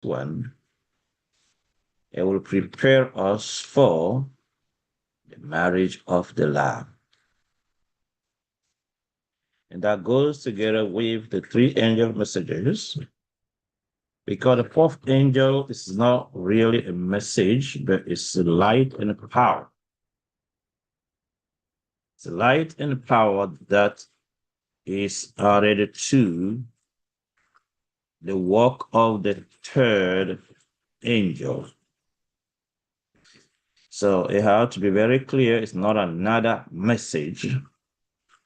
one, it will prepare us for the marriage of the Lamb. And that goes together with the three angel messages, because the fourth angel is not really a message, but it's a light and a power. It's a light and power that is added to the work of the third angel. So it has to be very clear, it's not another message,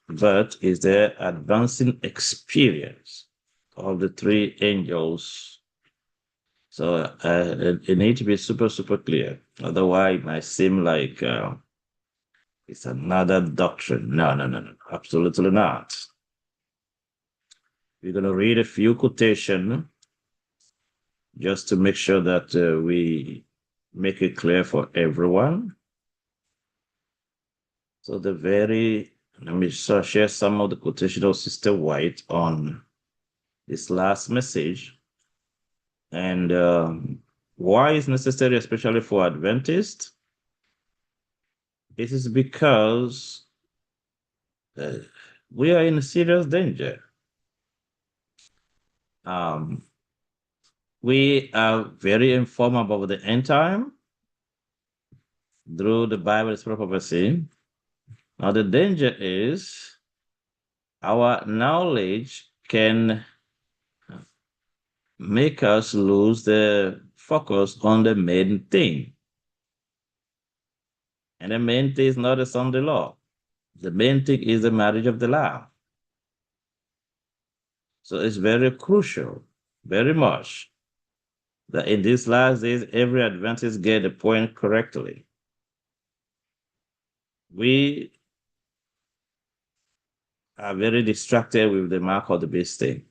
but is the advancing experience of the three angels. So it needs to be super, super clear. Otherwise, it might seem like it's another doctrine. No, absolutely not. We're going to read a few quotations just to make sure that we make it clear for everyone. So let me share some of the quotation of Sister White on this last message. And why is necessary, especially for Adventists? It is because we are in serious danger. We are very informed about the end time through the Bible's prophecy. Now, the danger is our knowledge can make us lose the focus on the main thing. And the main thing is not the Sunday law. The main thing is the marriage of the Lamb. So it's very crucial, very much, that in these last days, every Adventist get the point correctly. We are very distracted with the mark of the beast thing.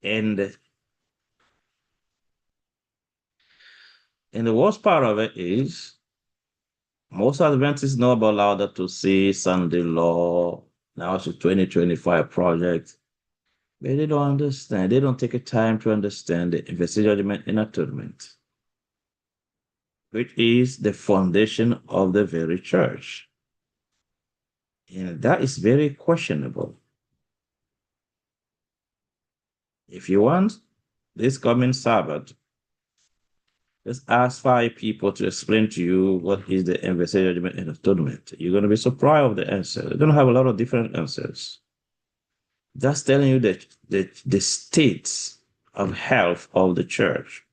And the worst part of it is most Adventists know about Laudato Si, Sunday law, now it's a 2025 project, but they don't understand. They don't take a time to understand the investigation, judgment, and atonement, which is the foundation of the very church. And that is very questionable. If you want this coming Sabbath, just ask 5 people to explain to you what is the investigation, judgment, and atonement. You're going to be surprised of the answer. You're going to have a lot of different answers. That's telling you that the state of health of the church.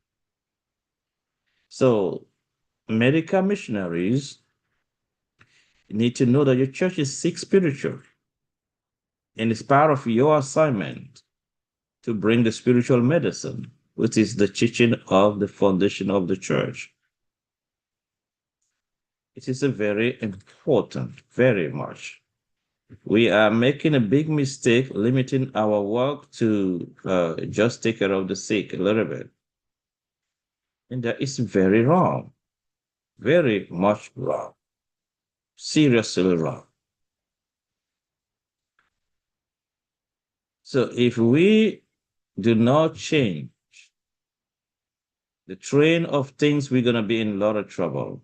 So medical missionaries need to know that your church is sick spiritual. And it's part of your assignment to bring the spiritual medicine, which is the teaching of the foundation of the church. It is a very important, very much. We are making a big mistake limiting our work to just take care of the sick a little bit. And that is very wrong, very much wrong, seriously wrong. So if we do not change the train of things, we're going to be in a lot of trouble.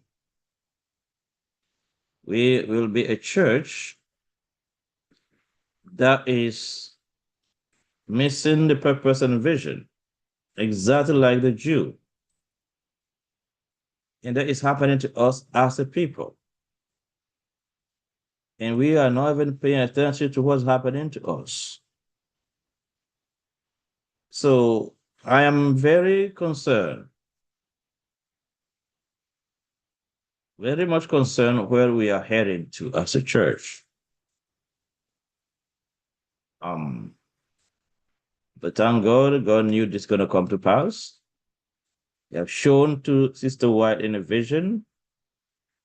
We will be a church that is missing the purpose and vision, exactly like the Jew. And that is happening to us as a people. And we are not even paying attention to what's happening to us. So I am very concerned, very much concerned where we are heading to as a church. But thank God, God knew this is going to come to pass. He have shown to Sister White in a vision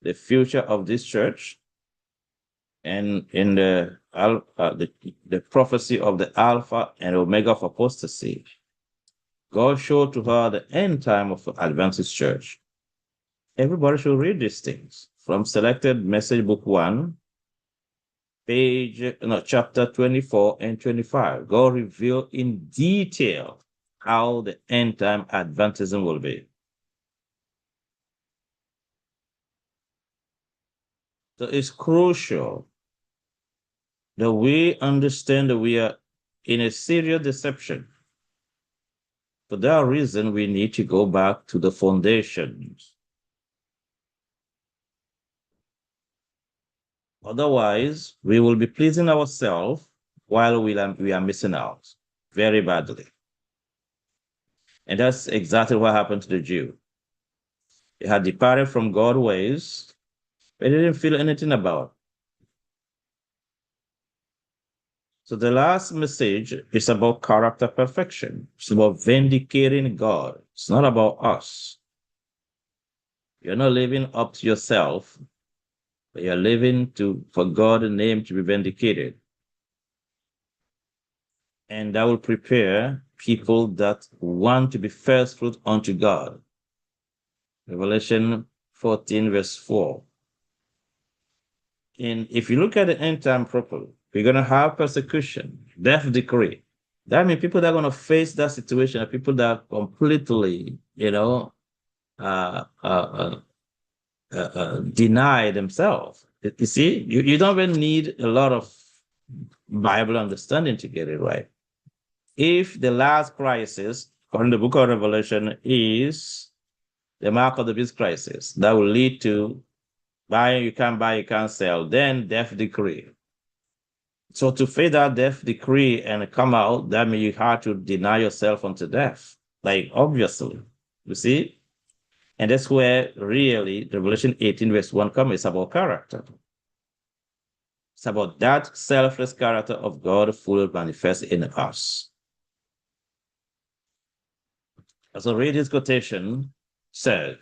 the future of this church, and in the prophecy of the Alpha and Omega of apostasy. God showed to her the end time of Adventist church. Everybody should read these things from Selected Message Book 1, chapter 24 and 25. God revealed in detail how the end time Adventism will be. So it's crucial that we understand that we are in a serious deception. For that reason, we need to go back to the foundations. Otherwise, we will be pleasing ourselves while we are missing out very badly. And that's exactly what happened to the Jew. They had departed from God's ways, but they didn't feel anything about it. So the last message is about character perfection. It's about vindicating God. It's not about us. You're not living up to yourself, but you're living for God's name to be vindicated. And that will prepare people that want to be first fruit unto God. Revelation 14, verse 4. And if you look at the end time properly, we're going to have persecution, death decree. That means people that are going to face that situation are people that completely, deny themselves. You see, you don't even need a lot of Bible understanding to get it right. If the last crisis, according to the book of Revelation, is the mark of the beast crisis, that will lead to buy, you can't sell, then death decree. So to face that death decree and come out, that means you have to deny yourself unto death. Like, obviously, you see? And that's where really Revelation 18, verse 1 comes. It's about character. It's about that selfless character of God fully manifest in us. So read this quotation says,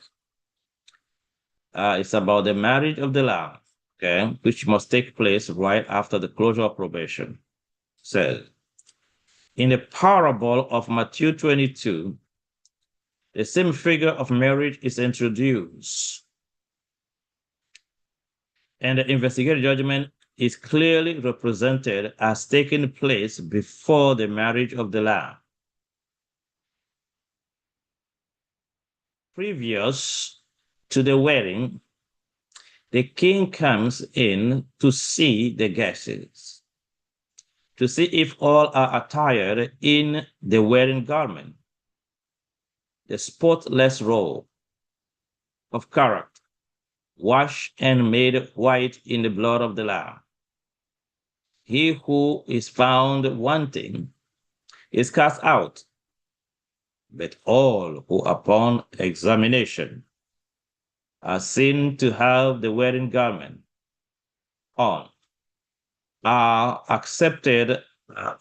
it's about the marriage of the Lamb, okay, which must take place right after the closure of probation. Says, in the parable of Matthew 22, the same figure of marriage is introduced. And the investigative judgment is clearly represented as taking place before the marriage of the Lamb. Previous to the wedding, the king comes in to see the guests, to see if all are attired in the wedding garment, the spotless robe of character, washed and made white in the blood of the Lamb. He who is found wanting is cast out, but all who upon examination are seen to have the wedding garment on are accepted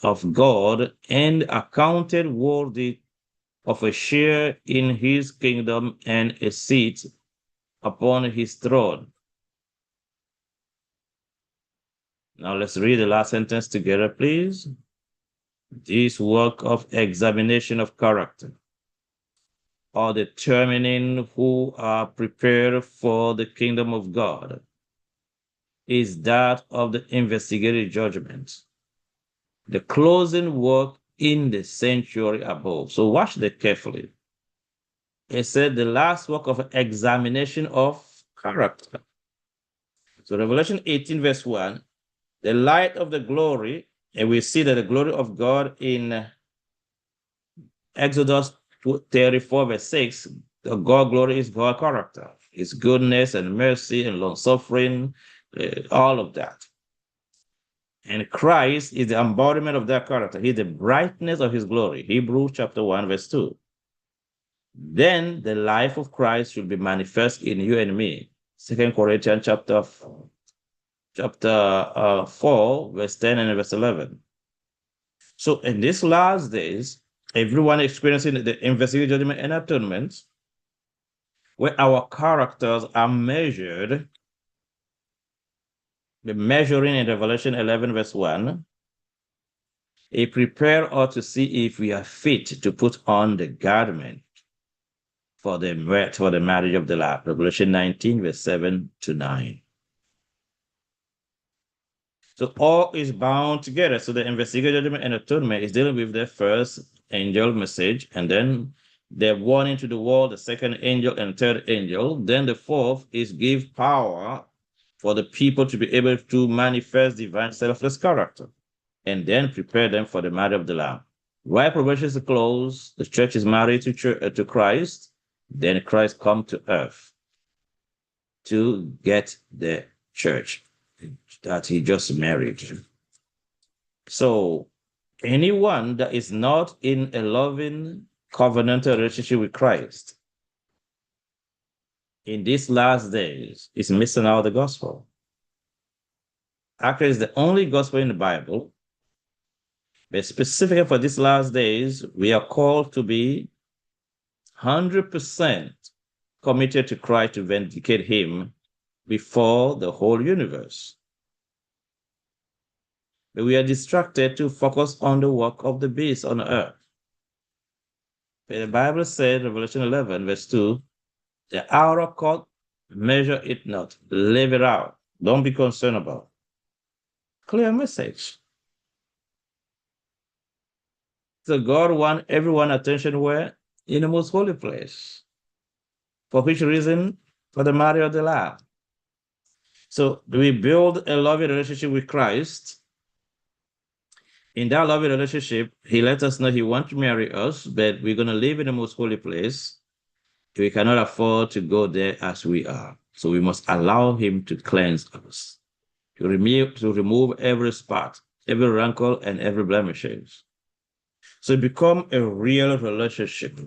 of God and accounted worthy of a share in his kingdom and a seat upon his throne. Now let's read the last sentence together, please. This work of examination of character, or determining who are prepared for the kingdom of God, is that of the investigative judgment, the closing work in the sanctuary above. So watch that carefully. It said the last work of examination of character. So Revelation 18, verse 1, the light of the glory, and we see that the glory of God in Exodus 34, verse 6, the God glory is God character, his goodness and mercy and long suffering, all of that. And Christ is the embodiment of that character. He's the brightness of his glory. Hebrews chapter 1, verse 2. Then the life of Christ should be manifest in you and me. 2 Corinthians chapter 4, verse 10 and verse 11. So in these last days, everyone experiencing the investigative judgment and atonement, where our characters are measured, the measuring in Revelation 11, verse 1, it prepares us to see if we are fit to put on the garment for the marriage of the Lamb. Revelation 19, verse 7 to 9. So all is bound together. So the investigative judgment and atonement is dealing with the first angel message, and then the warning to the world, the second angel and third angel. Then the fourth is give power for the people to be able to manifest divine selfless character, and then prepare them for the marriage of the Lamb. While probation is closed, the church is married to Christ, then Christ come to earth to get the church that he just married. So anyone that is not in a loving covenantal relationship with Christ in these last days is missing out the gospel. Actually, it's the only gospel in the Bible, but specifically for these last days, we are called to be 100% committed to Christ to vindicate him before the whole universe. But we are distracted to focus on the work of the beast on earth. But the Bible said, Revelation 11, verse 2, the hour of court, measure it not, live it out. Don't be concerned about it. Clear message. So God wants everyone attention where? In the most holy place. For which reason? For the marriage of the Lamb. So we build a loving relationship with Christ. In that loving relationship, he let us know he wants to marry us, but we're going to live in the most holy place. We cannot afford to go there as we are. So we must allow him to cleanse us, to remove every spot, every rankle, and every blemishes. So it become a real relationship,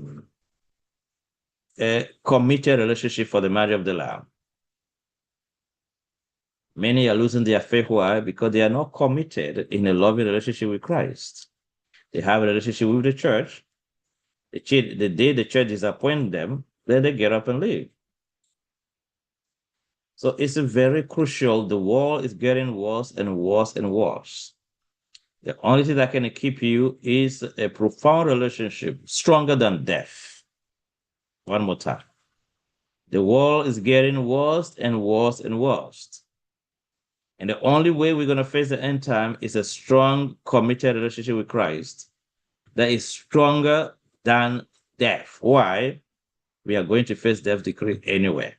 a committed relationship for the marriage of the Lamb. Many are losing their faith. Why? Because they are not committed in a loving relationship with Christ. They have a relationship with the church. The day the church disappoints them, then they get up and leave. So it's very crucial. The world is getting worse and worse and worse. The only thing that can keep you is a profound relationship, stronger than death. One more time. The world is getting worse and worse and worse. And the only way we're going to face the end time is a strong, committed relationship with Christ that is stronger than death. Why? We are going to face death decree anyway.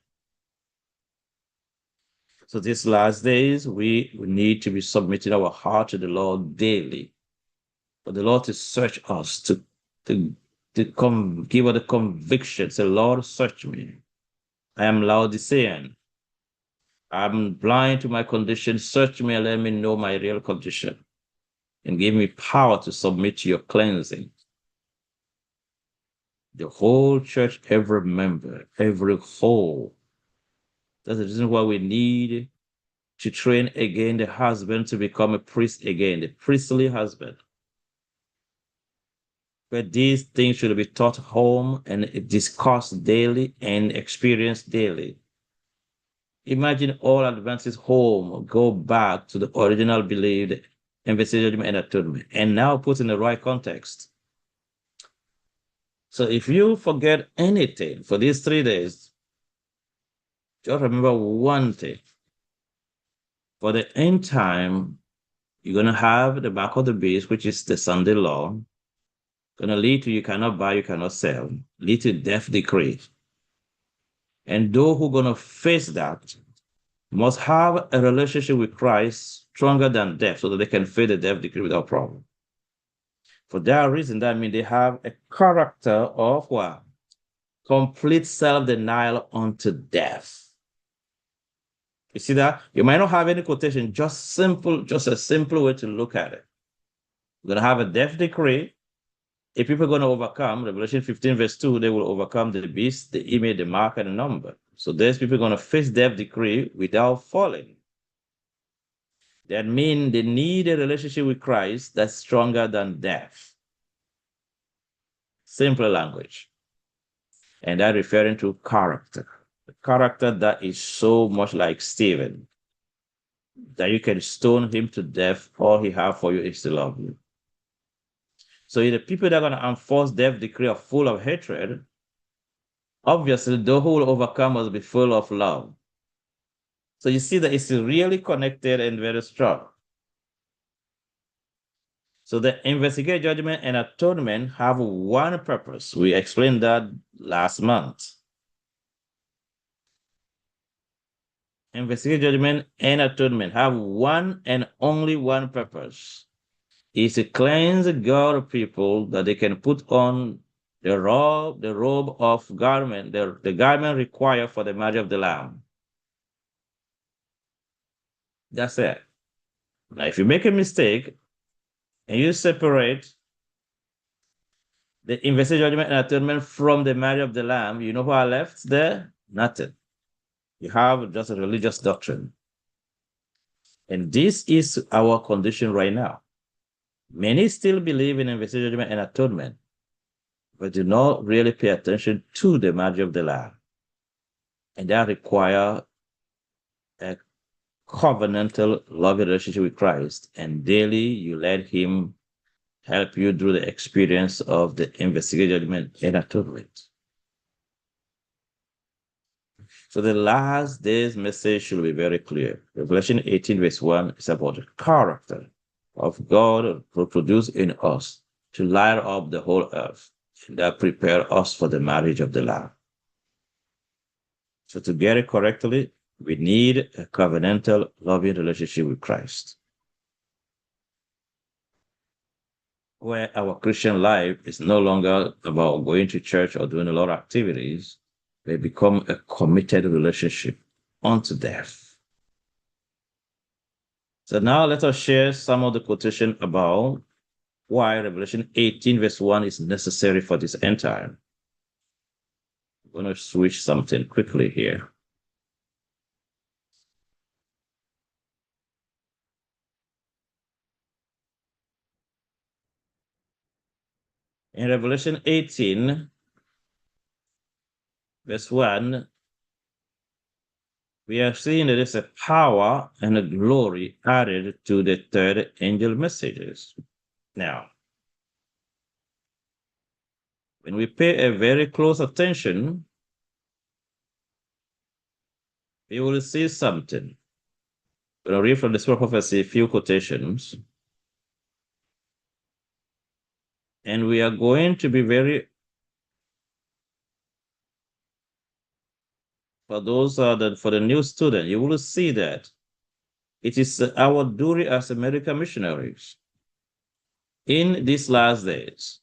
So these last days, we need to be submitting our heart to the Lord daily. For the Lord to search us, to give us the conviction. Say, Lord, search me. I am Laodicean. I'm blind to my condition. Search me and let me know my real condition. And give me power to submit to your cleansing. The whole church, every member, every whole. That's the reason why we need to train again the husband to become a priest again, the priestly husband. But these things should be taught home and discussed daily and experienced daily. Imagine all advances home, go back to the original belief, investigation and atonement, and now put in the right context. So if you forget anything for these 3 days, just remember one thing. For the end time, you're going to have the mark of the beast, which is the Sunday law, going to lead to you cannot buy, you cannot sell, lead to death decree. And those who are going to face that must have a relationship with Christ stronger than death so that they can face the death decree without problem. For that reason, that means they have a character of what? Complete self-denial unto death. You see that? You might not have any quotation, just a simple way to look at it. We're going to have a death decree. If people are going to overcome, Revelation 15, verse 2, they will overcome the beast, the image, the mark, and the number. So there's people going to face death decree without falling. That means they need a relationship with Christ that's stronger than death. Simple language. And that referring to character. The character that is so much like Stephen, that you can stone him to death, all he has for you is to love you. So the people that are going to enforce death decree are full of hatred. Obviously, those who will overcome must be full of love. So you see that it's really connected and very strong. So the investigate, judgment, and atonement have one purpose. We explained that last month. Investigate, judgment, and atonement have one and only one purpose. Is to cleanse God people that they can put on the robe of garment, the garment required for the marriage of the Lamb. That's it. Now, if you make a mistake and you separate the investigate, judgment, and atonement from the marriage of the Lamb, you know what are left there? Nothing. You have just a religious doctrine. And this is our condition right now. Many still believe in investigate, judgment, and atonement, but do not really pay attention to the marriage of the Lamb. And that requires a covenantal loving relationship with Christ. And daily you let Him help you through the experience of the investigate, judgment, and atonement. So the last day's message should be very clear. Revelation 18, verse 1 is about the character of God reproduced in us to light up the whole earth, and that prepare us for the marriage of the Lamb. So to get it correctly, we need a covenantal loving relationship with Christ, where our Christian life is no longer about going to church or doing a lot of activities. They become a committed relationship unto death. So now let us share some of the quotation about why Revelation 18, verse 1 is necessary for this end time. I'm going to switch something quickly here. In Revelation 18, verse 1, we are seeing that there's a power and a glory added to the third angel messages. Now, when we pay a very close attention, we will see something. We'll read from the Spirit of Prophecy a few quotations. And we are going to be very, for those that for the new student, you will see that it is our duty as American missionaries in these last days,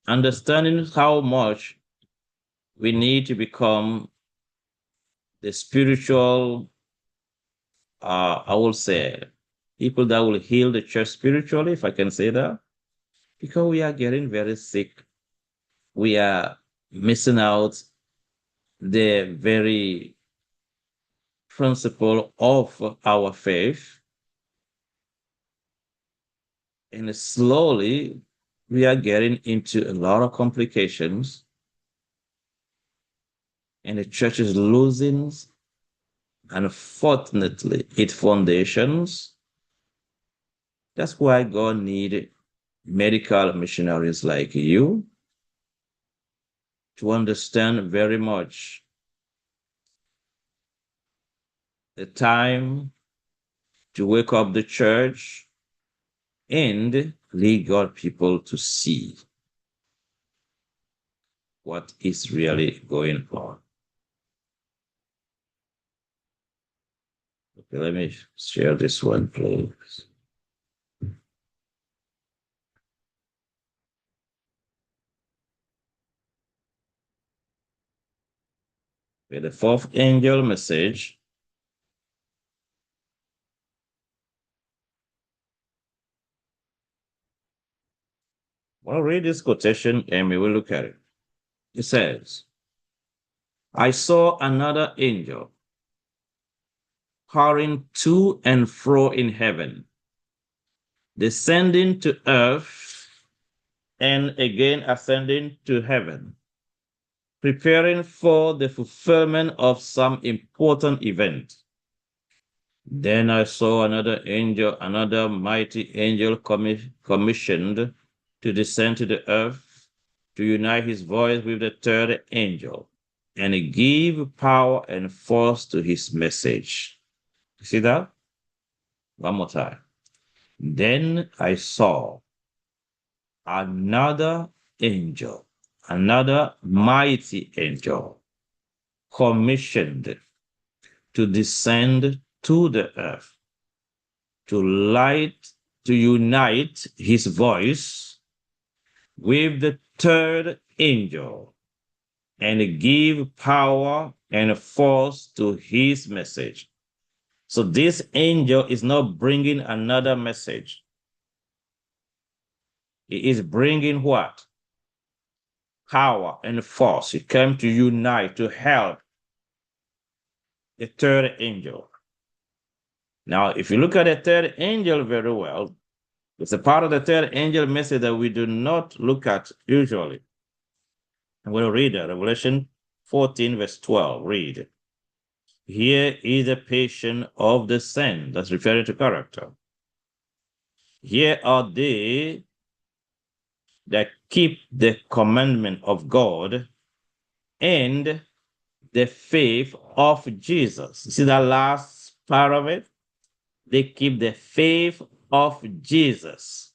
understanding how much we need to become the spiritual, I will say, people that will heal the church spiritually, if I can say that, because we are getting very sick. We are missing out the very principle of our faith. And slowly we are getting into a lot of complications, and the church is losing, unfortunately, its foundations. That's why God needs medical missionaries like you to understand very much the time to wake up the church and lead God people to see what is really going on. Okay, let me share this one, please. Okay, the fourth angel message. I'll read this quotation and we will look at it. It says, I saw another angel hurrying to and fro in heaven, descending to earth and again ascending to heaven, preparing for the fulfillment of some important event. Then I saw another angel, another mighty angel commissioned to descend to the earth, to unite his voice with the third angel, and give power and force to his message. You see that? One more time. Then I saw another angel, another mighty angel, commissioned to descend to the earth, to unite his voice with the third angel and give power and force to his message. So this angel is not bringing another message. He is bringing what? Power and force. He came to unite, to help the third angel. Now, if you look at the third angel very well, it's a part of the third angel message that we do not look at usually. I'm going to read that. Revelation 14, verse 12. Read. Here is the patient of the saint. That's referring to character. Here are they that keep the commandment of God and the faith of Jesus. You see that last part of it? They keep the faith of Jesus.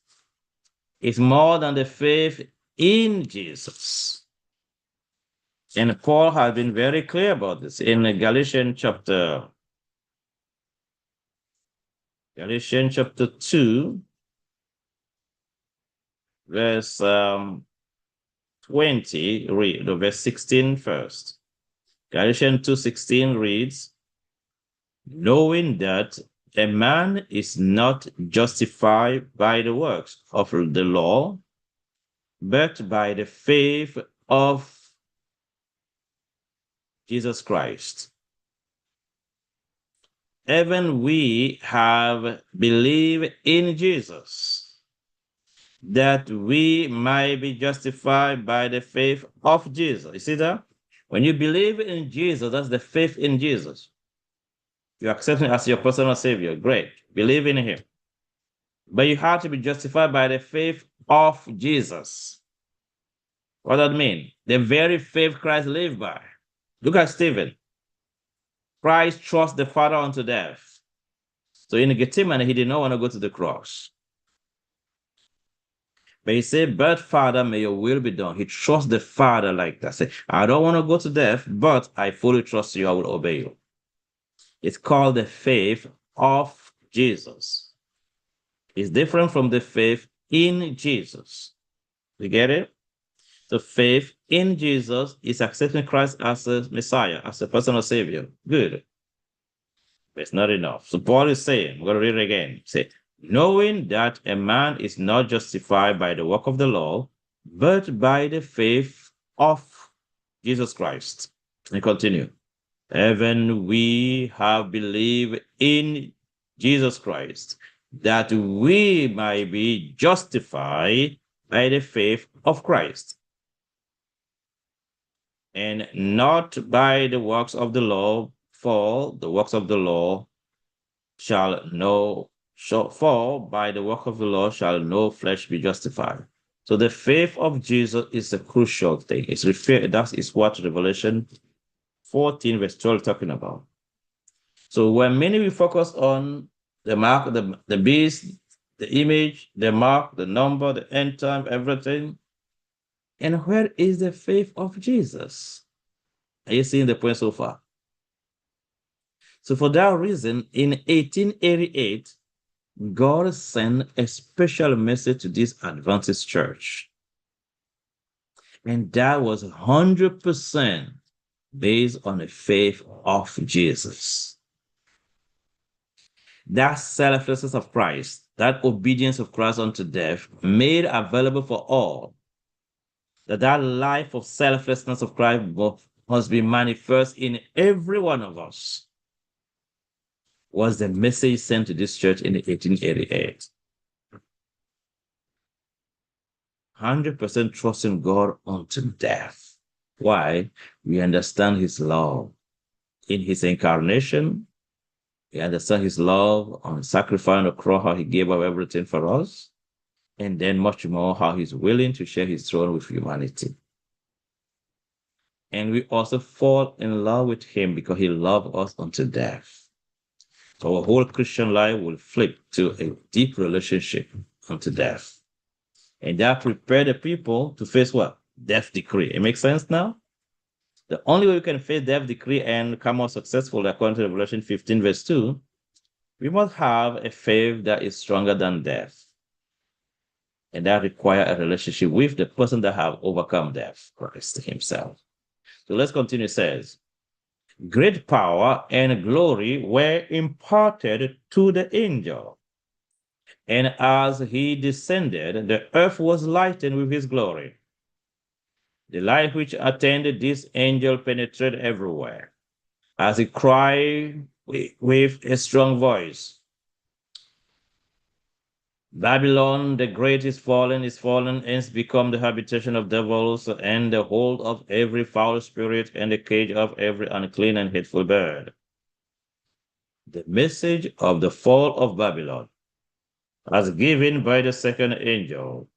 It's more than the faith in Jesus. And Paul has been very clear about this in Galatians chapter 2, verse 20, read the verse 16 first. Galatians 2:16 reads, knowing that a man is not justified by the works of the law, but by the faith of Jesus Christ. Even we have believed in Jesus, that we might be justified by the faith of Jesus. You see that? When you believe in Jesus, that's the faith in Jesus. You accept him as your personal savior. Great. Believe in him. But you have to be justified by the faith of Jesus. What does that mean? The very faith Christ lived by. Look at Stephen. Christ trusts the Father unto death. So in Gethsemane, he did not want to go to the cross. But he said, but Father, may your will be done. He trusts the Father like that. Say, I don't want to go to death, but I fully trust you. I will obey you. It's called the faith of Jesus. It's different from the faith in Jesus. You get it? The faith in Jesus is accepting Christ as a Messiah, as a personal Savior. Good. But it's not enough. So Paul is saying, I'm going to read it again. Say, knowing that a man is not justified by the work of the law, but by the faith of Jesus Christ. And continue. Even we have believed in Jesus Christ, that we might be justified by the faith of Christ, and not by the works of the law, for the works of the law shall by the work of the law shall no flesh be justified. So the faith of Jesus is a crucial thing. That is what Revelation 14, verse 12 talking about. So when many we focus on the mark, the beast, the image, the mark, the number, the end time, everything. And where is the faith of Jesus? Are you seeing the point so far? So for that reason, in 1888, God sent a special message to this Adventist church. And that was 100% based on the faith of Jesus. That selflessness of Christ, that obedience of Christ unto death, made available for all, that life of selflessness of Christ must be manifest in every one of us, was the message sent to this church in 1888. 100% trusting God unto death. Why? We understand his love in his incarnation. We understand his love on sacrifice on the cross, how he gave up everything for us. And then much more, how he's willing to share his throne with humanity. And we also fall in love with him because he loved us unto death. Our whole Christian life will flip to a deep relationship unto death. And that prepared the people to face what? Death decree. It makes sense now? The only way we can face death decree and come out successful, according to Revelation 15, verse 2, we must have a faith that is stronger than death. And that requires a relationship with the person that have overcome death, Christ himself. So let's continue. It says, great power and glory were imparted to the angel. And as he descended, the earth was lightened with his glory. The light which attended this angel penetrated everywhere, as he cried with a strong voice, Babylon the great is fallen, and is become the habitation of devils, and the hold of every foul spirit, and the cage of every unclean and hateful bird. The message of the fall of Babylon, as given by the second angel,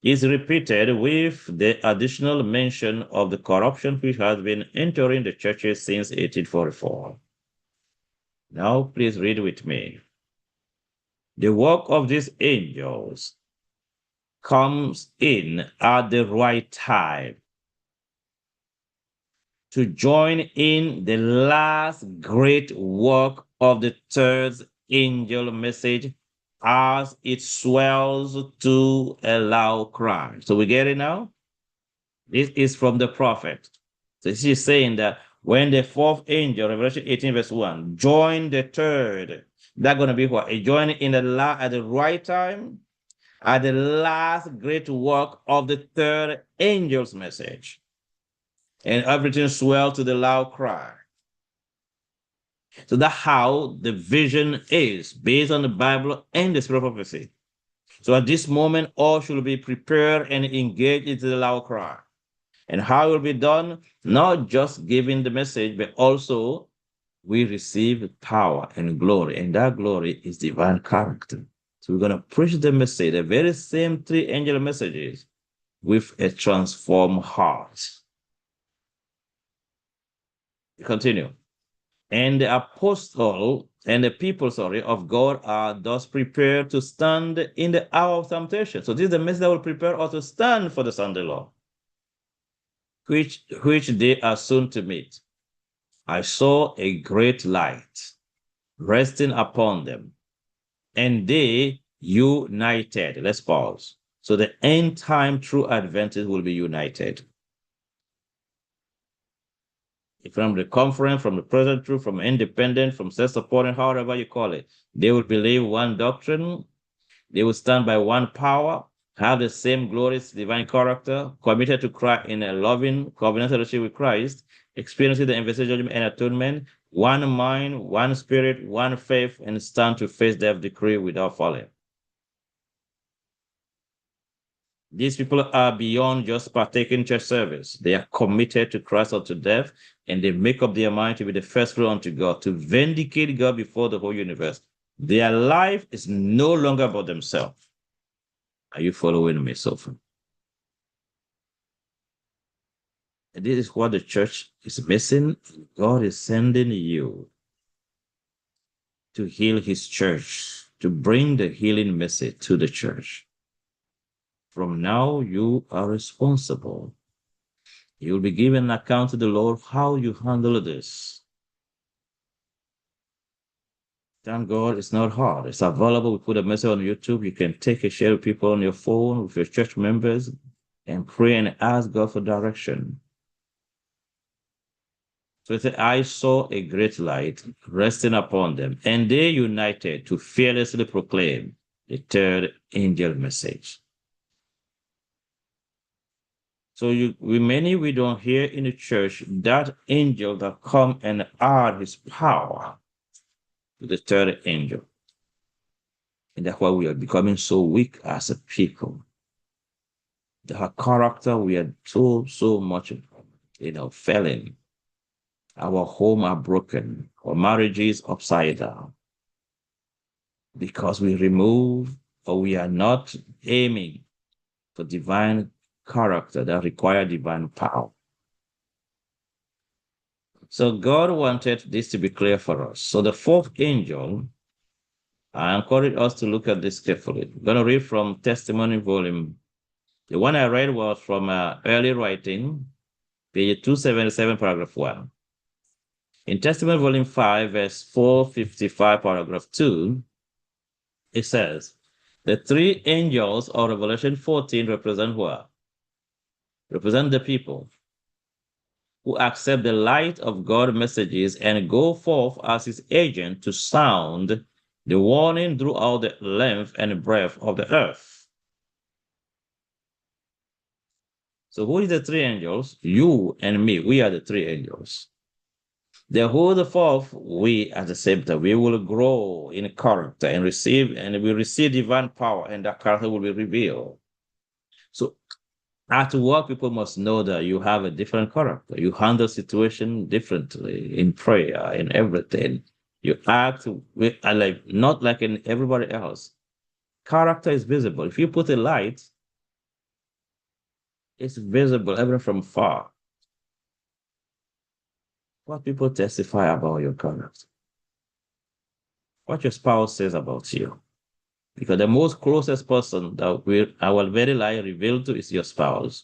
is repeated with the additional mention of the corruption which has been entering the churches since 1844. Now, please read with me. The work of these angels comes in at the right time to join in the last great work of the third angel message as it swells to a loud cry. So we get it now? This is from the prophet. So she's saying that when the fourth angel, Revelation 18, verse 1, joined the third, that's going to be what? A join in at the right time, at the last great work of the third angel's message. And everything swelled to the loud cry. So that's how the vision is, based on the Bible and the spirit of prophecy. So at this moment, all should be prepared and engaged into the loud cry. And how it will be done? Not just giving the message, but also we receive power and glory. And that glory is divine character. So we're going to preach the message, the very same three angel messages, with a transformed heart. Continue. And the apostle and the people, of God are thus prepared to stand in the hour of temptation. So this is the message that will prepare us to stand for the Sunday law, which they are soon to meet. I saw a great light resting upon them, and they united. Let's pause. So the end time true Adventists will be united. From the conference, from the present truth, from independent, from self-supporting, however you call it, they will believe one doctrine, they will stand by one power, have the same glorious divine character, committed to Christ in a loving covenant relationship with Christ, experiencing the invisible judgment and atonement, one mind, one spirit, one faith, and stand to face death decree without falling. These people are beyond just partaking church service. They are committed to Christ unto death, and they make up their mind to be the first fruit unto God, to vindicate God before the whole universe. Their life is no longer about themselves. Are you following me so far? And this is what the church is missing. God is sending you to heal his church, to bring the healing message to the church. From now, you are responsible. You will be given an account to the Lord how you handle this. Thank God it's not hard. It's available. We put a message on YouTube. You can take a share with people on your phone, with your church members, and pray and ask God for direction. So it said, I saw a great light resting upon them, and they united to fearlessly proclaim the third angel message. So we don't hear in the church that angel that come and add his power to the third angel. And that's why we are becoming so weak as a people. Our character, we are so much, failing. Our home are broken. Our marriages upside down. Because we remove or we are not aiming for divine character that require divine power. So God wanted this to be clear for us. So the fourth angel, I encourage us to look at this carefully. I'm going to read from Testimony Volume. The one I read was from early writing, page 277, paragraph 1. In Testimony Volume 5, verse 455, paragraph 2, it says, the three angels of Revelation 14 represent what? Represent the people who accept the light of God's messages and go forth as his agent to sound the warning throughout the length and breadth of the earth. So who is the three angels? You and me, we are the three angels. The whole forth, we at the same time, we will grow in character and we receive divine power, and that character will be revealed. So at work, people must know that you have a different character. You handle situation differently in prayer, in everything. You act not like in everybody else. Character is visible. If you put a light, it's visible even from far. What people testify about your character, what your spouse says about you. Because the most closest person that I will very likely reveal to is your spouse.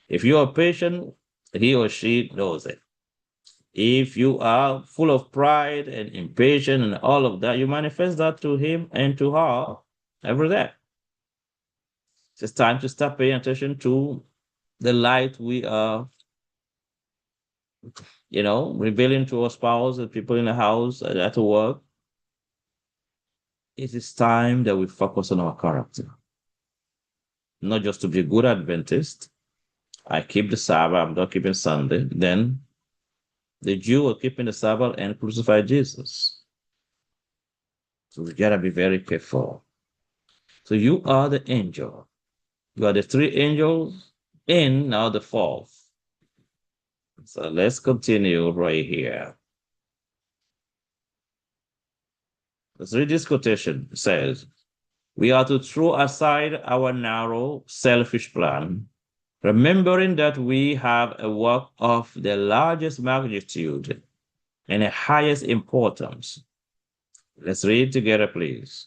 If you are patient, he or she knows it. If you are full of pride and impatient and all of that, you manifest that to him and to her every day. It's time to start paying attention to the light we are, revealing to our spouse, the people in the house, at work. It is time that we focus on our character. Not just to be a good Adventist. I keep the Sabbath, I'm not keeping Sunday. Then the Jew will keep in the Sabbath and crucify Jesus. So we gotta be very careful. So you are the angel. You are the three angels in now the fourth. So let's continue right here. Let's read this quotation. It says, we are to throw aside our narrow, selfish plan, remembering that we have a work of the largest magnitude and the highest importance. Let's read together, please.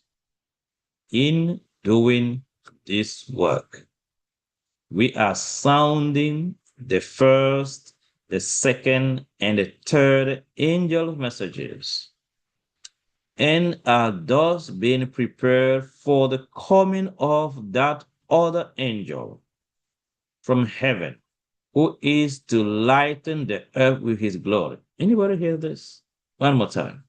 In doing this work, we are sounding the first, the second, and the third angel messages, and are thus being prepared for the coming of that other angel from heaven, who is to lighten the earth with his glory. Anybody hear this? One more time.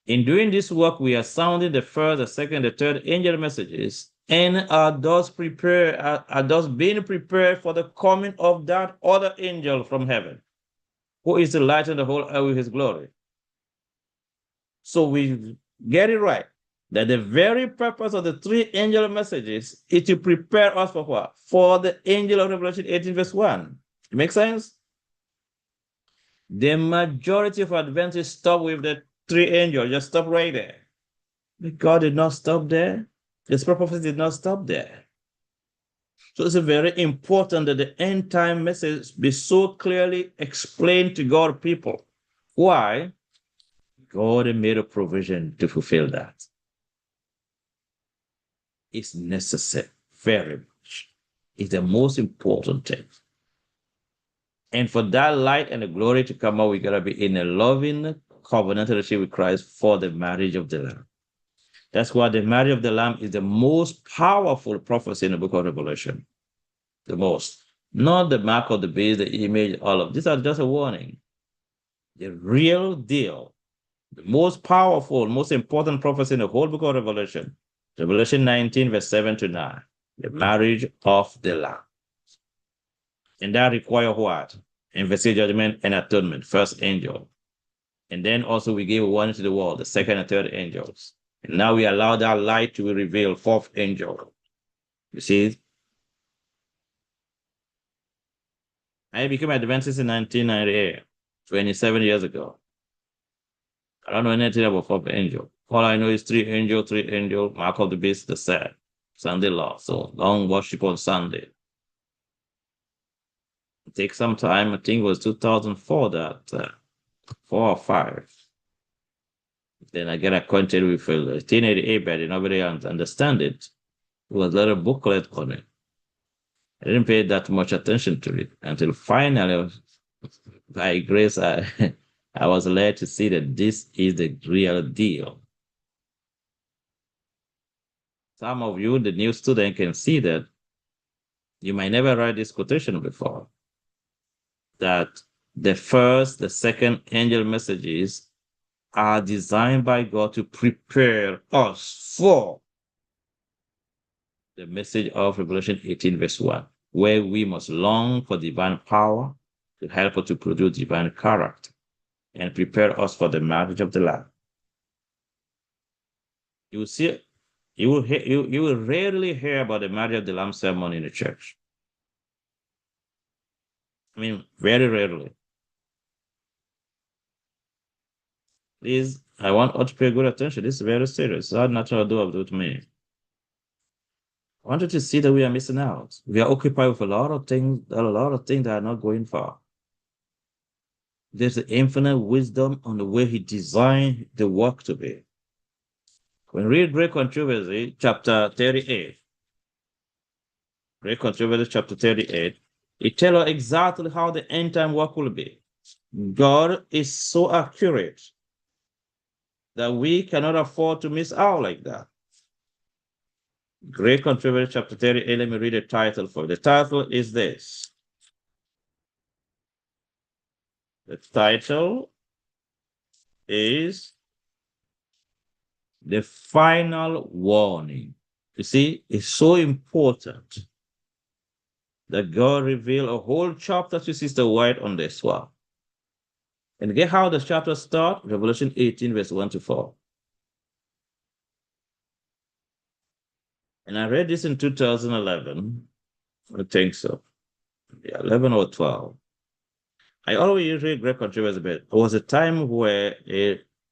In doing this work, we are sounding the first, the second, the third angel messages, and are thus being prepared for the coming of that other angel from heaven, who is to lighten the whole earth with his glory. So we get it right, that the very purpose of the three angel messages is to prepare us for what? For the angel of Revelation 18, verse 1. It makes sense? The majority of Adventists stop with the three angels, just stop right there. But God did not stop there. His purpose did not stop there. So it's very important that the end time message be so clearly explained to God's people. Why? God made a provision to fulfill that. It's necessary, very much. It's the most important thing. And for that light and the glory to come out, we gotta be in a loving covenant relationship with Christ for the marriage of the Lamb. That's why the marriage of the Lamb is the most powerful prophecy in the book of Revelation. The most. Not the mark of the beast, the image, all of these are just a warning. The real deal, the most powerful, most important prophecy in the whole book of Revelation, Revelation 19, verse 7 to 9, the marriage of the Lamb. And that requires what? Investigate judgment and atonement, first angel. And then also we gave one to the world, the second and third angels. And now we allow that light to be revealed, fourth angel. You see? I became Adventist in 1998, 27 years ago. I don't know anything about fourth angel. All I know is three angel, mark of the beast, the sad, Sunday law. So don't worship on Sunday. Take some time. I think it was 2004 that 4 or 5. Then I get acquainted with a 1088, but nobody understand it. It was a little booklet on it. I didn't pay that much attention to it until finally, by grace, I was led to see that this is the real deal. Some of you, the new student, can see that you might never write this quotation before. That the first, the second angel messages are designed by God to prepare us for the message of Revelation 18, verse 1, where we must long for divine power to help us to produce divine character and prepare us for the marriage of the Lamb. You will see, you will rarely hear about the marriage of the Lamb ceremony in the church. I mean, very rarely. Please, I want us to pay good attention. This is very serious. It's not nothing to do with me. I want you to see that we are missing out. We are occupied with a lot of things that are not going far. There's the infinite wisdom on the way he designed the work to be. When we read Great Controversy, chapter 38, Great Controversy, chapter 38, it tells us exactly how the end time work will be. God is so accurate that we cannot afford to miss out like that. Great Controversy, chapter 38. Let me read the title for you. The title is this. The title is The Final Warning. You see, it's so important that God revealed a whole chapter to Sister White on this one. And get how the chapter starts? Revelation 18, verse 1 to 4. And I read this in 2011. I think so. Yeah, 11 or 12. I always read Great Controversy, but it was a time where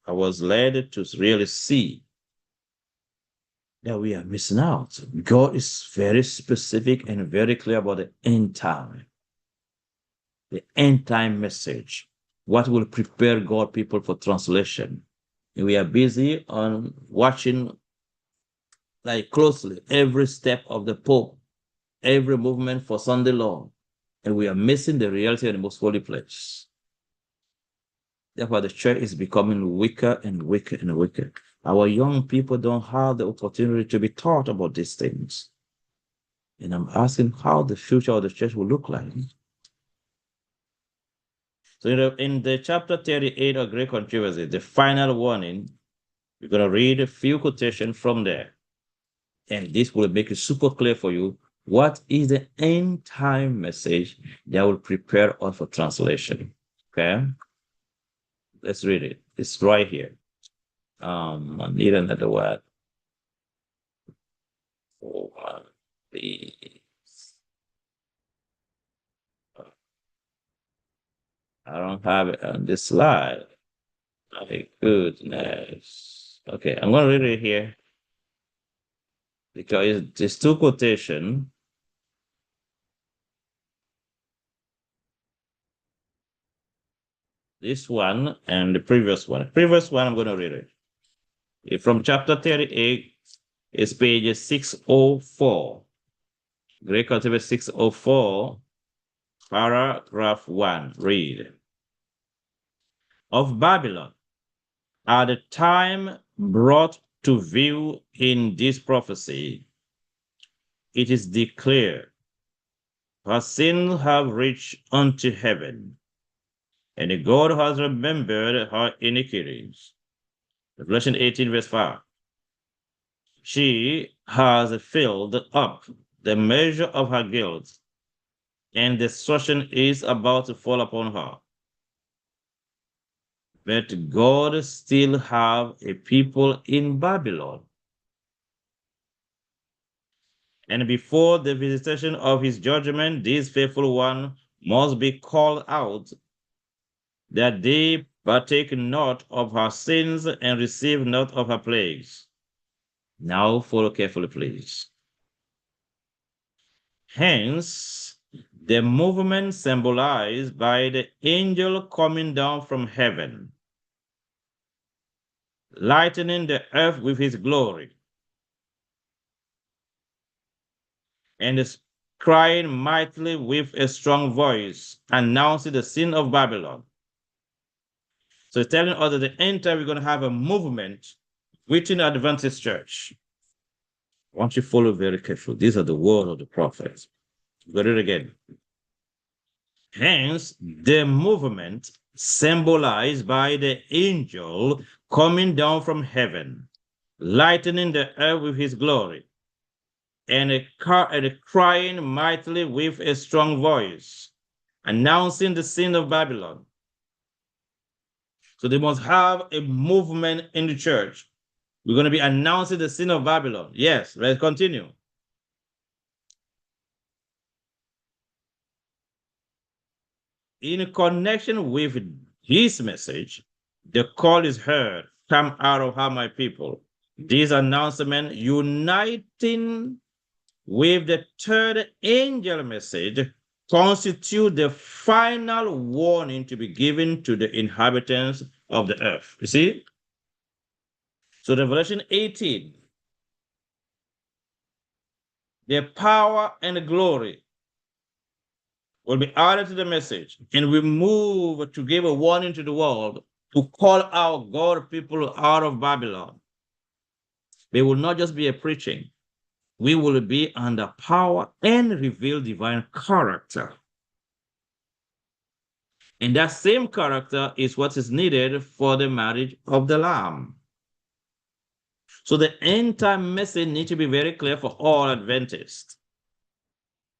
I was led to really see that we are missing out. God is very specific and very clear about the end time message, what will prepare God people for translation. And we are busy on watching like closely every step of the Pope, every movement for Sunday law, and we are missing the reality of the most holy place. Therefore, the church is becoming weaker and weaker and weaker. Our young people don't have the opportunity to be taught about these things. And I'm asking how the future of the church will look like. So in the chapter 38 of Great Controversy, the final warning, we're going to read a few quotations from there. And this will make it super clear for you what is the end time message that will prepare us for translation. Okay? Let's read it. It's right here. I need another word. Please. I don't have it on this slide. My goodness. Okay, I'm going to read it here because there's two quotations. This one and the previous one. The previous one, I'm going to read it. From chapter 38, it's page 604. Great Controversy 604, paragraph 1. Read. Of Babylon, at the time brought to view in this prophecy, it is declared, her sins have reached unto heaven, and God has remembered her iniquities. Revelation 18, verse 5. She has filled up the measure of her guilt, and destruction is about to fall upon her. But God still have a people in Babylon. And before the visitation of his judgment, these faithful ones must be called out, that they partake not of her sins and receive not of her plagues. Now follow carefully, please. Hence, The movement symbolized by the angel coming down from heaven, lightening the earth with his glory, and is crying mightily with a strong voice, announcing the sin of Babylon. So it's telling us that the end time we're going to have a movement within the Adventist church. I want you to follow very carefully. These are the words of the prophets. Read it again. Hence, the movement symbolized by the angel coming down from heaven, lightening the earth with his glory, and crying mightily with a strong voice, announcing the sin of Babylon. So they must have a movement in the church. We're going to be announcing the sin of Babylon. Yes, let's continue. In connection with his message, the call is heard, come out of her, my people. This announcement uniting with the third angel message constitute the final warning to be given to the inhabitants of the earth. You see? So Revelation 18, the power and the glory will be added to the message, and we move to give a warning to the world to call out God people out of Babylon. They will not just be a preaching. We will be under power and reveal divine character. And that same character is what is needed for the marriage of the Lamb. So the end time message needs to be very clear for all Adventists.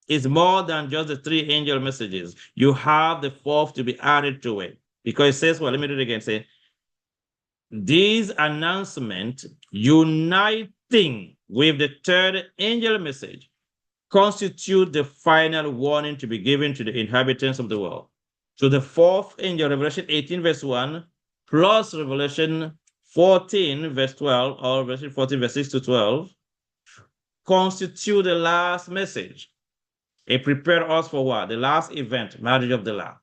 It's more than just the three angel messages. You have the fourth to be added to it. Because it says, well, let me do it again. Say, these announcements uniting with the third angel message constitute the final warning to be given to the inhabitants of the world. So the fourth angel, Revelation 18, verse 1, plus Revelation 14, verse 12, or Revelation 14, verse 6 to 12, constitute the last message. It prepared us for what? The last event, marriage of the Lamb.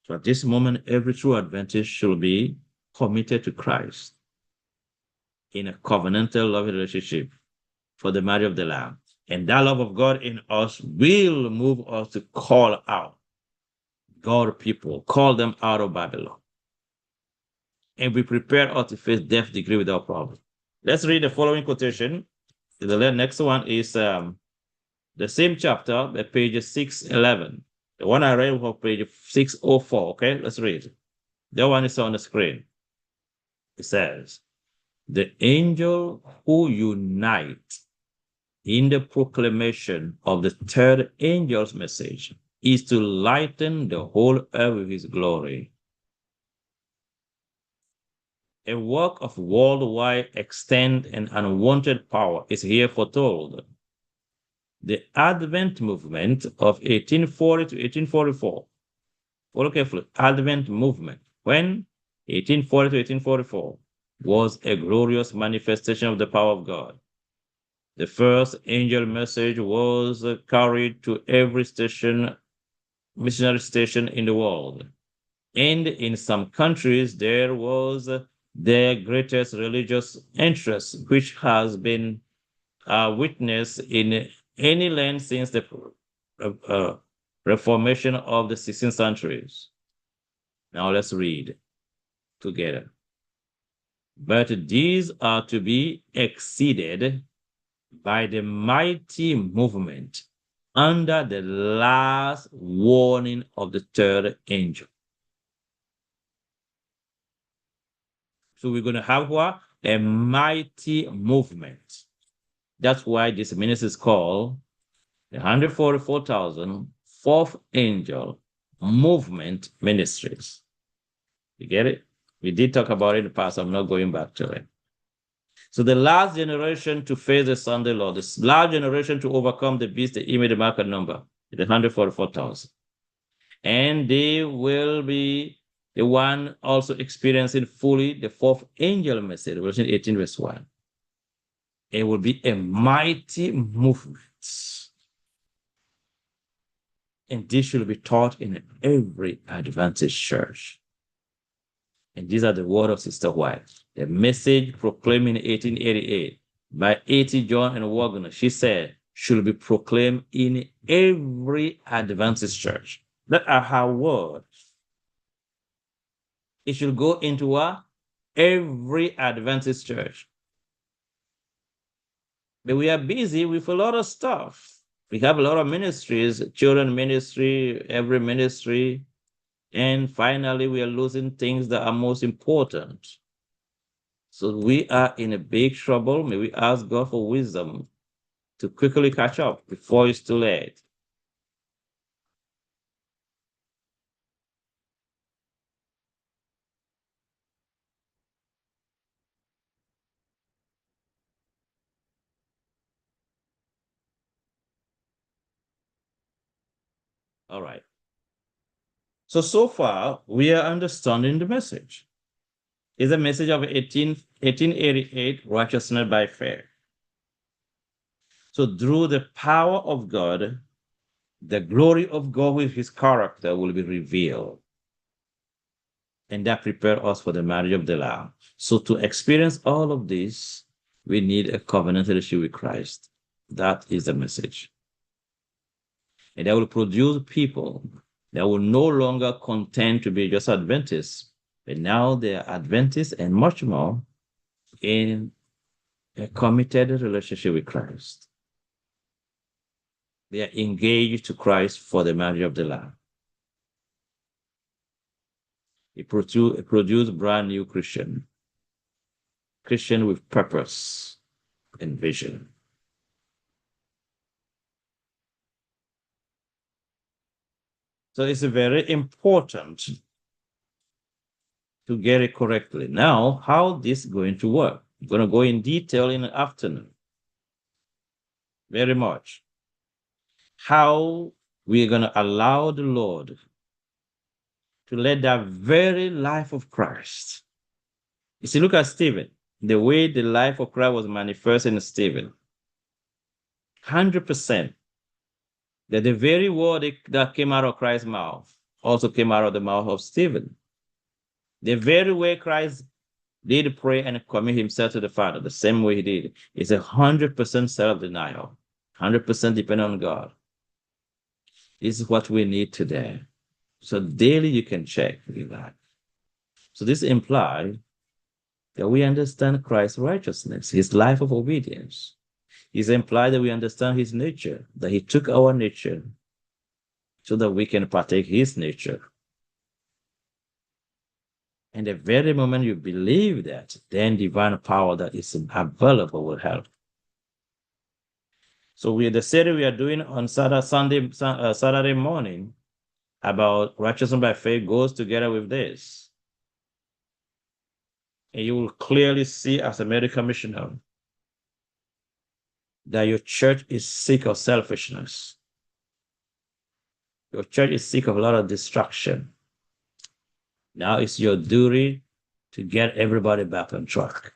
So at this moment, every true Adventist should be committed to Christ in a covenantal loving relationship for the marriage of the Lamb. And that love of God in us will move us to call out God people, call them out of Babylon. And we prepare us to face death degree without problem. Let's read the following quotation. The next one is the same chapter, at page 611. The one I read was page 604. Okay, let's read. That one is on the screen. It says, the angel who unite in the proclamation of the third angel's message is to lighten the whole earth with his glory. A work of worldwide extent and unwanted power is here foretold. The Advent movement of 1840 to 1844. Follow carefully. Advent movement. When? 1840 to 1844 was a glorious manifestation of the power of God. The first angel message was carried to every station, missionary station in the world. And in some countries, there was their greatest religious interest, which has been witnessed in any land since the Reformation of the 16th centuries. Now let's read together. But these are to be exceeded by the mighty movement under the last warning of the third angel. So we're going to have what? A mighty movement. That's why this ministry is called the 144,000 Fourth Angel Movement Ministries. You get it? We did talk about it in the past. I'm not going back to it. So the last generation to face the Sunday Lord, the last generation to overcome the beast, the image, the mark, and number, the 144,000. And they will be the one also experiencing fully the fourth angel message, Revelation 18, verse 1. It will be a mighty movement. And this should be taught in every Adventist church. And these are the words of Sister White. The message proclaimed in 1888 by A.T. John and Wagner, she said, should be proclaimed in every Adventist church. That are her words. It should go into every Adventist church. But we are busy with a lot of stuff. We have a lot of ministries, children ministry, every ministry. And finally, we are losing things that are most important. So we are in a big trouble. May we ask God for wisdom to quickly catch up before it's too late. All right. So far, we are understanding the message. It's a message of 1888, righteousness by faith. So through the power of God, the glory of God with his character will be revealed. And that prepares us for the marriage of the Lamb. So to experience all of this, we need a covenant relationship with Christ. That is the message. And that will produce people that will no longer content to be just Adventists, but now they are Adventists and much more in a committed relationship with Christ. They are engaged to Christ for the marriage of the Lamb. It produced brand new Christian with purpose and vision. So it's very important to get it correctly. Now, how this is going to work? I'm going to go in detail in the afternoon. Very much. How we're going to allow the Lord to let that very life of Christ. You see, look at Stephen, the way the life of Christ was manifested in Stephen. 100%. That the very word that came out of Christ's mouth also came out of the mouth of Stephen. The very way Christ did pray and commit himself to the Father, the same way he did, is 100% self-denial, 100% dependent on God. This is what we need today. So daily you can check with that. So this implies that we understand Christ's righteousness, his life of obedience. It implies that we understand his nature, that he took our nature so that we can partake his nature. And the very moment you believe that, then divine power that is available will help. So the study we are doing on Saturday morning about righteousness by faith goes together with this. And you will clearly see as a medical missionary that your church is sick of selfishness. Your church is sick of a lot of distraction. Now it's your duty to get everybody back on track.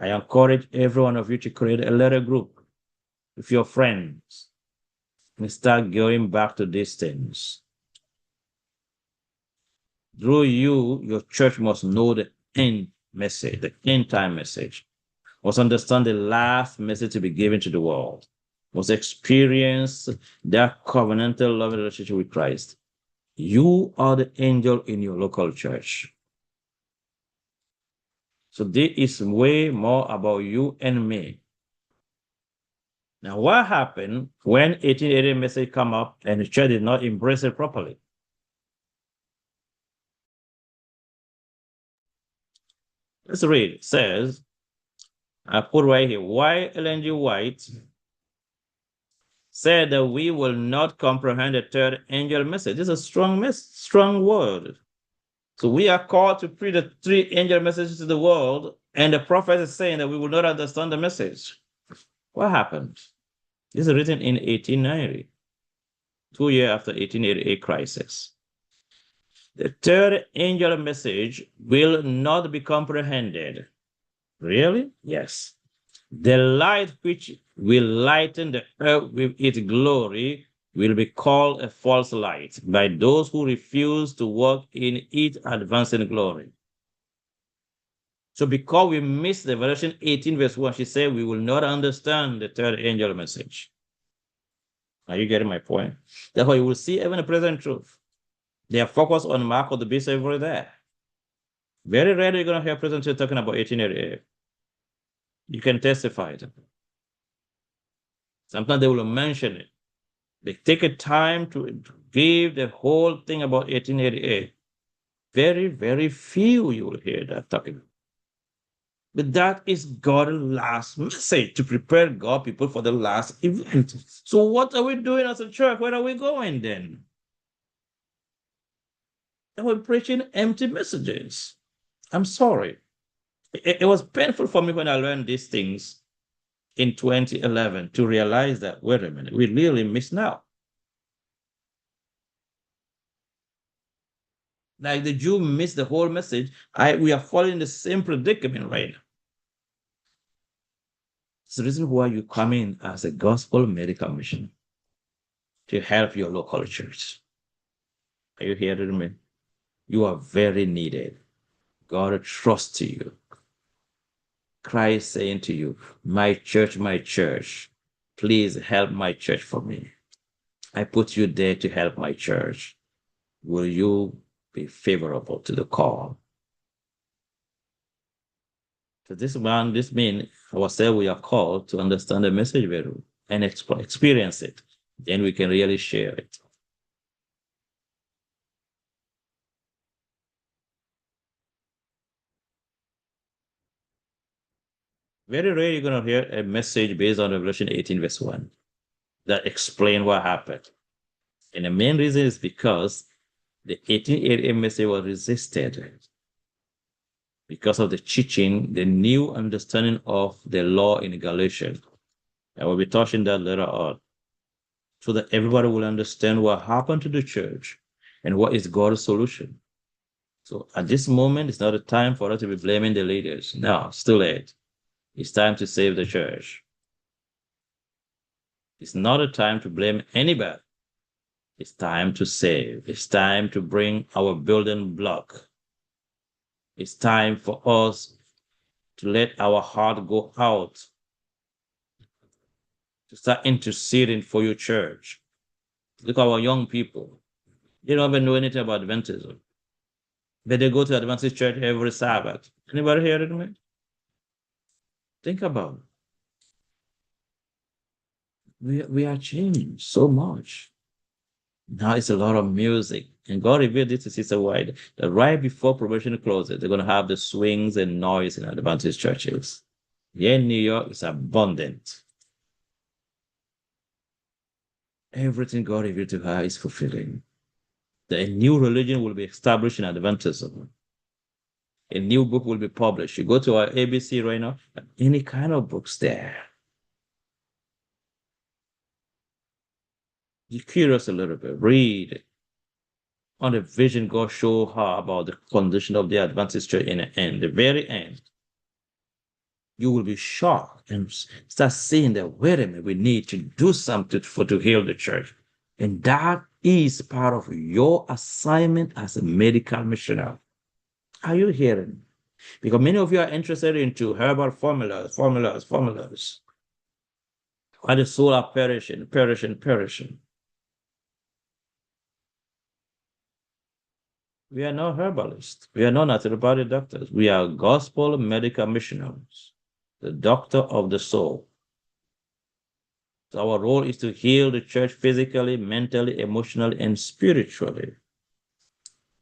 I encourage every one of you to create a little group with your friends and start going back to these things. Through you, your church must know the end message, the end time message. Must understand the last message to be given to the world. Must experience that covenantal loving relationship with Christ. You are the angel in your local church. So this is way more about you and me. Now, what happened when 1880 message come up and the church did not embrace it properly? Let's read. It says, I put right here, why Ellen G. White said that we will not comprehend the third angel message. This is a strong word. So we are called to preach the three angel messages to the world, and the prophet is saying that we will not understand the message. What happened? This is written in 1890, 2 years after 1888 crisis. The third angel message will not be comprehended. Really? Yes. The light which will lighten the earth with its glory will be called a false light by those who refuse to walk in its advancing glory. So because we missed the Revelation 18 verse 1, she said we will not understand the third angel message. Are you getting my point? Therefore, you will see even the present truth. They are focused on mark of the beast over there. Very rarely you're going to hear present truth talking about 1888. You can testify it. Sometimes they will mention it. They take a time to give the whole thing about 1888. Very, very few you will hear that talking. But that is God's last message to prepare God people for the last event. So what are we doing as a church? Where are we going then? And we're preaching empty messages. I'm sorry. It was painful for me when I learned these things in 2011 to realize that, wait a minute, we really missed now. Like the Jew missed the whole message. We are following the same predicament right now. It's the reason why you come in as a gospel medical mission to help your local church. Are you hearing me? You are very needed. God trusts you. Christ saying to you, my church, please help my church for me. I put you there to help my church. Will you be favorable to the call? So this means ourselves we are called to understand the message very well and experience it. Then we can really share it. Very rare you're going to hear a message based on Revelation 18 verse 1 that explain what happened. And the main reason is because the 1888 message was resisted because of the teaching, the new understanding of the law in Galatians. I will be touching that later on so that everybody will understand what happened to the church and what is God's solution. So at this moment, it's not a time for us to be blaming the leaders. No, it's too late. It's time to save the church. It's not a time to blame anybody. It's time to save. It's time to bring our building block. It's time for us to let our heart go out, to start interceding for your church. Look at our young people. They don't even know anything about Adventism. But they go to Adventist church every Sabbath. Anybody hear it, man? Think about it. We are changing so much. Now it's a lot of music. And God revealed this to Sister White that right before probation closes, they're going to have the swings and noise in Adventist churches. Here in New York, it's abundant. Everything God revealed to her is fulfilling. A new religion will be established in Adventism. A new book will be published. You go to our ABC right now, any kind of books there. Be curious a little bit, read on the vision God showed her about the condition of the Adventist church in the end, the very end. You will be shocked and start seeing that, wait a minute, we need to do something to heal the church. And that is part of your assignment as a medical missionary. Are you hearing? Because many of you are interested into herbal formulas. Why the soul are perishing. We are not herbalists. We are not naturopathic doctors. We are gospel medical missionaries, the doctor of the soul. So our role is to heal the church physically, mentally, emotionally, and spiritually.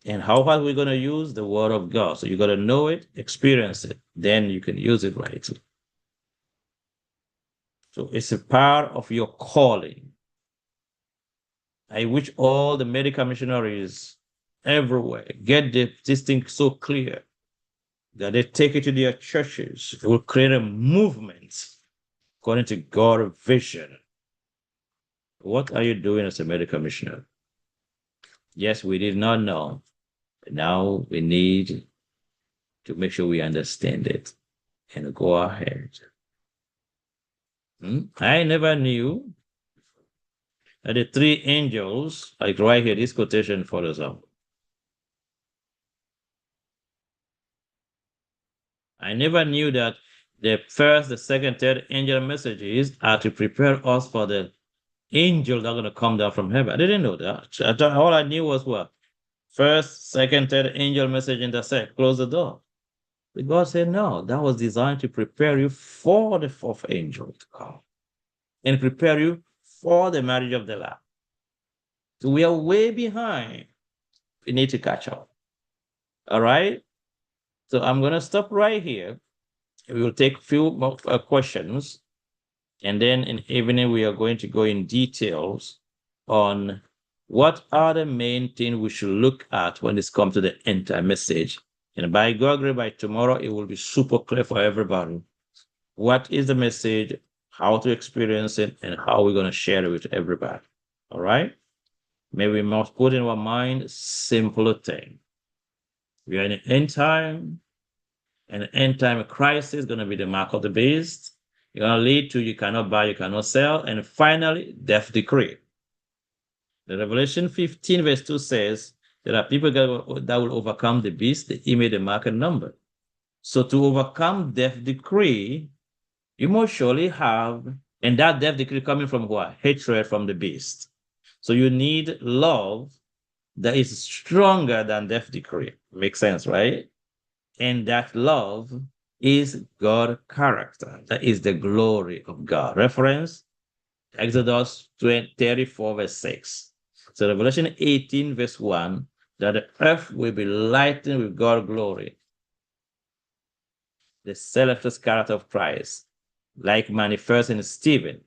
And how are we going to use the word of God? So you got to know it, experience it, then you can use it rightly. So it's a part of your calling. I wish all the medical missionaries everywhere get this thing so clear that they take it to their churches. It will create a movement according to God's vision. What are you doing as a medical missionary? Yes, we did not know. But now we need to make sure we understand it and go ahead. I never knew And the three angels, like right here, this quotation for example. I never knew that the first, the second, third angel messages are to prepare us for the angel that are going to come down from heaven. I didn't know that. I thought all I knew was what? First, second, third angel message intersect, close the door. But God said, no, that was designed to prepare you for the fourth angel to come and prepare you for the marriage of the Lamb. So we are way behind. We need to catch up. All right. So I'm going to stop right here. We will take a few more questions. And then in the evening, we are going to go in details on what are the main things we should look at when it's come to the end time message. And by God, by tomorrow, it will be super clear for everybody. What is the message, how to experience it, and how we're going to share it with everybody. All right? May we must put in our mind simpler thing. We are in the end time, and the end time crisis is going to be the mark of the beast. You're going to lead to you cannot buy, you cannot sell, and finally, death decree. The Revelation 15, verse 2 says there are people that will overcome the beast, the image, the mark, and number. So to overcome death decree, you must surely have, and that death decree coming from what? Hatred from the beast. So you need love that is stronger than death decree. Makes sense, right? And that love is God's character. That is the glory of God. Reference Exodus 34, verse 6. So Revelation 18, verse 1, that the earth will be lightened with God's glory. The selfless character of Christ, like manifest in Stephen.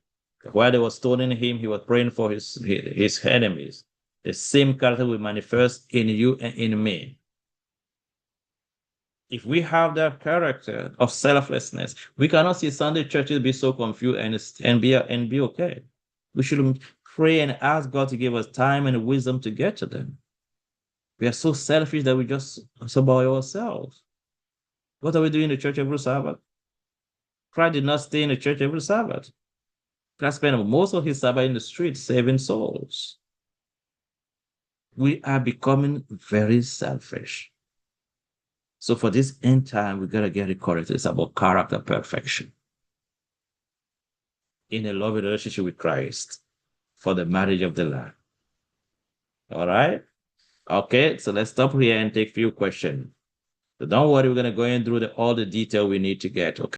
While they were stoning him, he was praying for his enemies. The same character will manifest in you and in me. If we have that character of selflessness, we cannot see Sunday churches be so confused and be okay. We should pray and ask God to give us time and wisdom to get to them. We are so selfish that we just about ourselves. What are we doing in the church every Sabbath? Christ did not stay in the church every Sabbath. Christ spent most of his Sabbath in the streets saving souls. We are becoming very selfish. So for this end time, we gotta get it correct. It's about character perfection in a loving relationship with Christ for the marriage of the Lamb. All right. Okay, so let's stop here and take a few questions. So don't worry, we're gonna go in through all the detail we need to get. Okay.